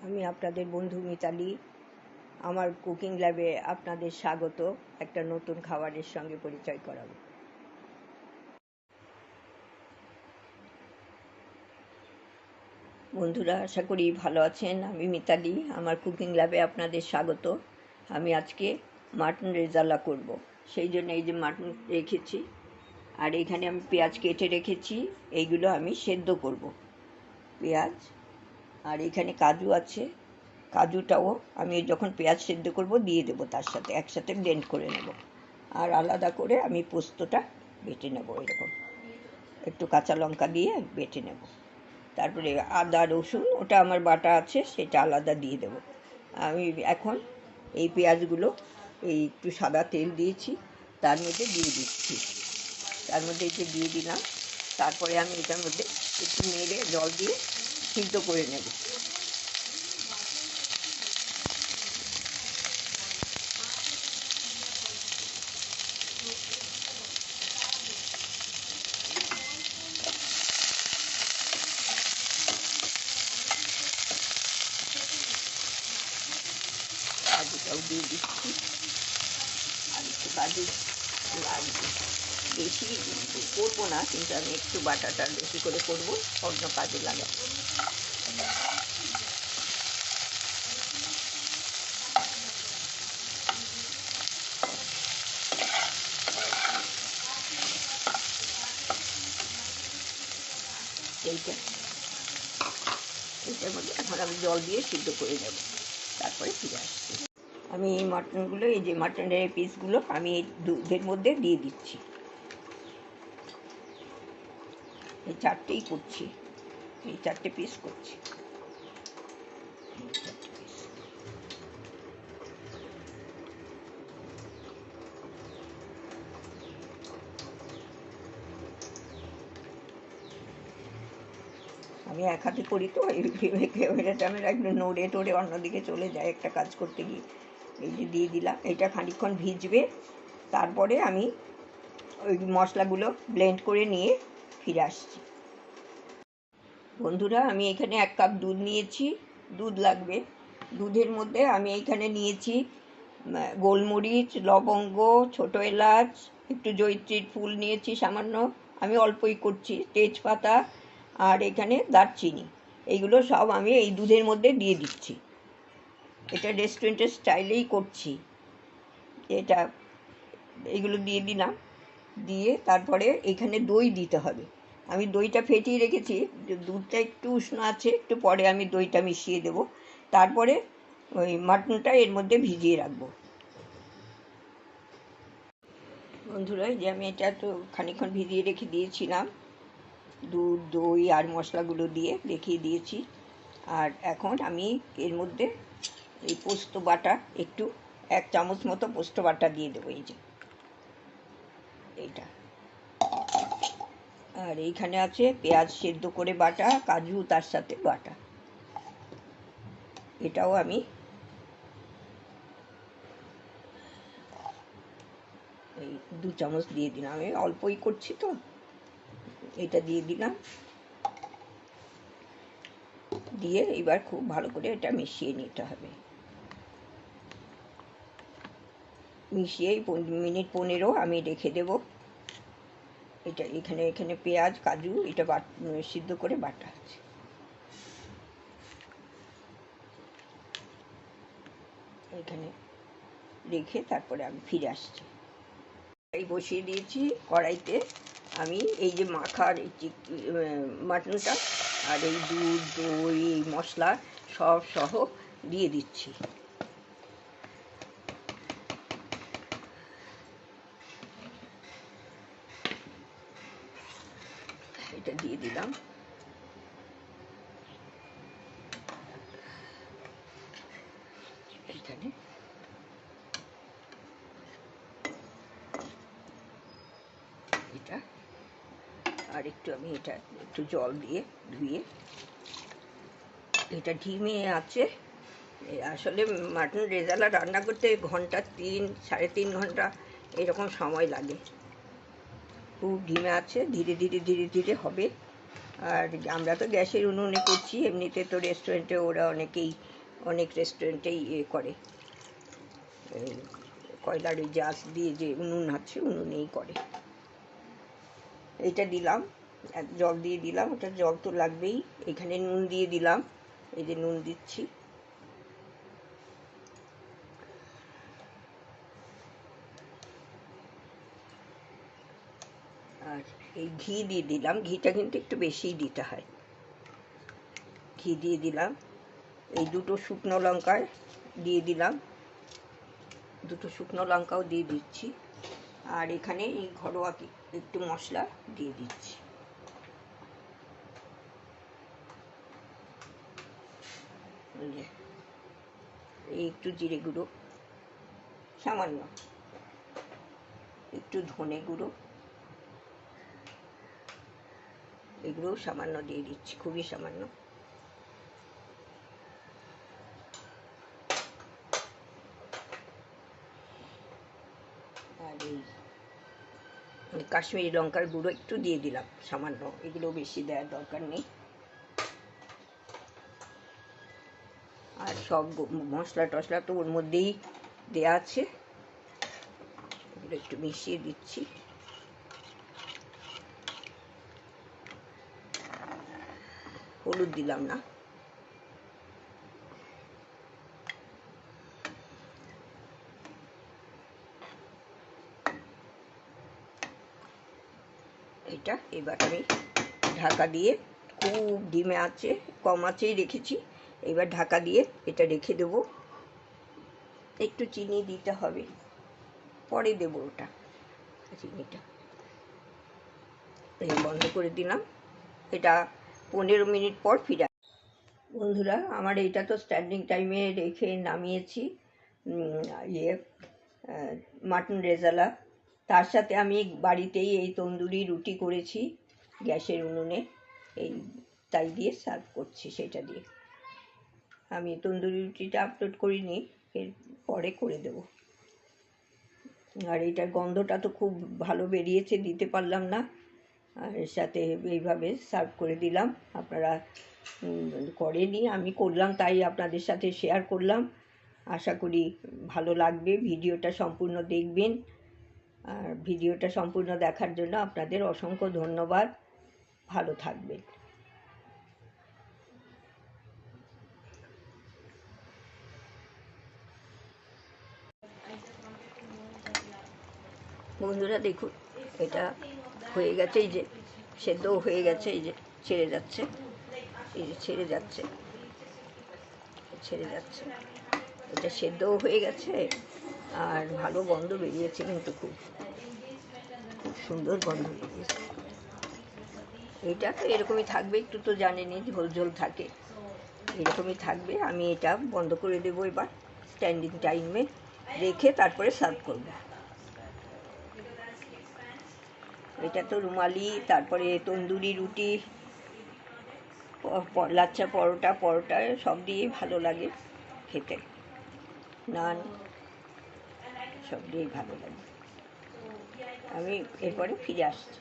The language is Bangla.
আমি আপনাদের বন্ধু মিতালি। আমার কুকিং ল্যাবে আপনাদের স্বাগত। একটা নতুন খাবারের সঙ্গে পরিচয় করাবো। বন্ধুরা, আশা করি ভালো আছেন। আমি মিতালি, আমার কুকিং ল্যাবে আপনাদের স্বাগত। আমি আজকে মাটন রেজালা করব। সেই জন্য এই যে মাটন রেখেছি, আর এখানে আমি পেঁয়াজ কেটে রেখেছি। এইগুলো আমি সেদ্ধ করব, পেঁয়াজ। আর এখানে কাজু আছে, কাজুটাও আমি যখন পেঁয়াজ সেদ্ধ করব দিয়ে দেবো, তার সাথে একসাথে ব্লেন্ড করে নেব। আর আলাদা করে আমি পোস্তটা বেটে নেব, এরকম একটু কাঁচা লঙ্কা দিয়ে বেটে নেব। তারপরে আদা রসুন ওটা আমার বাটা আছে, সেটা আলাদা দিয়ে দেব। আমি এখন এই পেঁয়াজগুলো এই একটু সাদা তেল দিয়েছি, তার মধ্যে দিয়ে দিচ্ছি। তার মধ্যে একটু দিয়ে দিলাম। তারপরে আমি এটার মধ্যে একটু নেড়ে জল দিয়ে সিদ্ধ করে নেব। কাজুটাও দিয়ে দিচ্ছি, আর একটু কাজু লাগবে। বেশি করবো না, কিন্তু আমি একটু বাটাটা বেশি করে করবো, অন্য কাজে লাগে। এইটার মধ্যে এখন আমি জল দিয়ে সিদ্ধ করে নেব, তারপরে ফিরে আসছি। আমি এই মাটনগুলো, এই যে মাটনের পিসগুলো আমি এই দুধের মধ্যে দিয়ে দিচ্ছি। এই চারটেই করছি, এই চারটে পিস করছি। আমি এক হাতে করি তো, এই ক্যামেরাটা আমার একদম নড়ে টড়ে অন্যদিকে চলে যায় একটা কাজ করতে গিয়ে। এই যে দিয়ে দিলাম, এটা খানিকক্ষণ ভিজবে। তারপরে আমি ওই মশলাগুলো ব্লেন্ড করে নিয়ে ফিরে আসছি। বন্ধুরা, আমি এখানে 1 কাপ দুধ নিয়েছি, দুধ লাগবে। দুধের মধ্যে আমি এইখানে নিয়েছি গোলমরিচ, লবঙ্গ, ছোটো এলাচ, একটু জয়িত্রীর ফুল নিয়েছি সামান্য, আমি অল্পই করছি, তেজপাতা, আর এখানে দারচিনি। এইগুলো সব আমি এই দুধের মধ্যে দিয়ে দিচ্ছি। এটা রেস্টুরেন্টের স্টাইলেই করছি। এটা এইগুলো দিয়ে দিলাম, দিয়ে তারপরে এখানে দই দিতে হবে। আমি দইটা ফেটিয়ে রেখেছি, দুধটা একটু উষ্ণ আছে, একটু পরে আমি দইটা মিশিয়ে দেব। তারপরে ওই মাটনটা এর মধ্যে ভিজিয়ে রাখবো। বন্ধুরা, যে আমি এটা তো খানিকক্ষণ ভিজিয়ে রেখে দিয়েছিলাম, দুধ, দই আর মশলাগুলো দিয়ে দেখিয়ে দিয়েছি। আর এখন আমি এর মধ্যে এই পোস্ত বাটা একটু 1 চামচ মতো পোস্ত বাটা দিয়ে দেবো, এই যে এইটা। আর এইখানে আছে পেঁয়াজ সেদ্ধ করে বাটা, কাজু তার সাথে বাটা, এটাও আমি এই 2 চামচ দিয়ে দিলাম। আমি অল্পই করছি তো, এটা দিয়ে দিলাম। দিয়ে এবার খুব ভালো করে এটা মিশিয়ে নিতে হবে। মিশিয়ে মিনিট 15 আমি রেখে দেব। এটা এখানে পেঁয়াজ কাজু এটা সিদ্ধ করে বাটা আছে। এখানে রেখে তারপরে আমি ফিরে আসছি। কড়াই বসিয়ে দিয়েছি, কড়াইতে আমি এই যে মাখার মাটনটা আর এই দুধ, দই, এই মশলা সব সহ দিয়ে দিচ্ছি। এটা দিয়ে দিলাম। এখানে এটা আর একটু আমি এটা একটু জল দিয়ে ধুয়ে, এটা ঢিমে আছে। আসলে মাটন রেজালা রান্না করতে ঘন্টা 3 সাড়ে 3 ঘন্টা এরকম সময় লাগে। খুব ঢিমে আছে, ধীরে ধীরে ধীরে ধীরে হবে। আর আমরা তো গ্যাসের উনুনে করছি, এমনিতে তো রেস্টুরেন্টে ওরা অনেক রেস্টুরেন্টেই করে, কয়লার ওই জাস দিয়ে যে উনুন আছে উনুনেই করে। এইটা দিলাম, জল দিয়ে দিলাম, ওটা জল তো লাগবেই। এখানে নুন দিয়ে দিলাম, এই যে নুন দিচ্ছি। আর এই ঘি দিয়ে দিলাম, ঘিটা কিন্তু একটু বেশিই দিতে হয়। ঘি দিয়ে দিলাম, এই দুটো শুকনো লঙ্কা দিয়ে দিলাম, দুটো শুকনো লঙ্কাও দিয়ে দিচ্ছি। আর এখানে এই ঘরোয়া একটু মশলা দিয়ে দিচ্ছি। এই একটু জিরে গুঁড়ো সামান্য, একটু ধনে গুঁড়ো, এগুলোও সামান্য দিয়ে দিচ্ছি, খুবই সামান্য। আর এই কাশ্মীরি লঙ্কার গুঁড়ো একটু দিয়ে দিলাম সামান্য, এগুলো বেশি দেওয়ার দরকার নেই। আর সব মশলা টশলা তো ওর মধ্যেই দেওয়া আছে, এগুলো একটু মিশিয়ে দিচ্ছি। হলুদ দিলাম না। এটা এবার আমি ঢাকা দিয়ে, খুব ডিমে আছে, কম আঁচেই রেখেছি, এবার ঢাকা দিয়ে এটা রেখে দেবো। একটু চিনি দিতে হবে, পরে দেবো ওটা, চিনিটা। বন্ধ করে দিলাম, এটা 15 মিনিট পর ফিরে। বন্ধুরা, আমার এটা তো স্ট্যান্ডিং টাইমে রেখে নামিয়েছি মাটন রেজালা। তার সাথে আমি বাড়িতেই এই তন্দুরি রুটি করেছি গ্যাসের উনুনে, এই তাই দিয়ে সার্ভ করছি। সেটা দিয়ে আমি তন্দুরি রুটিটা আপলোড করিনি, এর পরে করে দেব। আর এইটার গন্ধটা তো খুব ভালো বেরিয়েছে, দিতে পারলাম না, আর এর সাথে এইভাবে সার্ভ করে দিলাম। আপনারা করেনি, আমি করলাম, তাই আপনাদের সাথে শেয়ার করলাম। আশা করি ভালো লাগবে, ভিডিওটা সম্পূর্ণ দেখবেন। আর ভিডিওটা সম্পূর্ণ দেখার জন্য আপনাদের অসংখ্য ধন্যবাদ। ভালো থাকবেন। বন্ধুরা দেখুন, এটা হয়ে গেছে, এই যে সেদ্ধও হয়ে গেছে, এই যে ছেড়ে যাচ্ছে, এই যে ছেড়ে যাচ্ছে, এটা সেদ্ধও হয়ে গেছে। আর ভালো গন্ধ বেরিয়েছে, কিন্তু খুব সুন্দর গন্ধ বেরিয়েছে। এটা তো এরকমই থাকবে, একটু তো জানেনই ঝোল ঝোল থাকে, এরকমই থাকবে। আমি এটা বন্ধ করে দেবো এবার, স্ট্যান্ডিং টাইমে রেখে তারপরে সার্ভ করব। এটা তো রুমালি, তারপরে তন্দুরি রুটি, লাচ্ছা পরোটা সব দিয়েই ভালো লাগে খেতে, নান সব দিয়েই ভালো লাগে। আমি এরপরে ফিরে আসছি।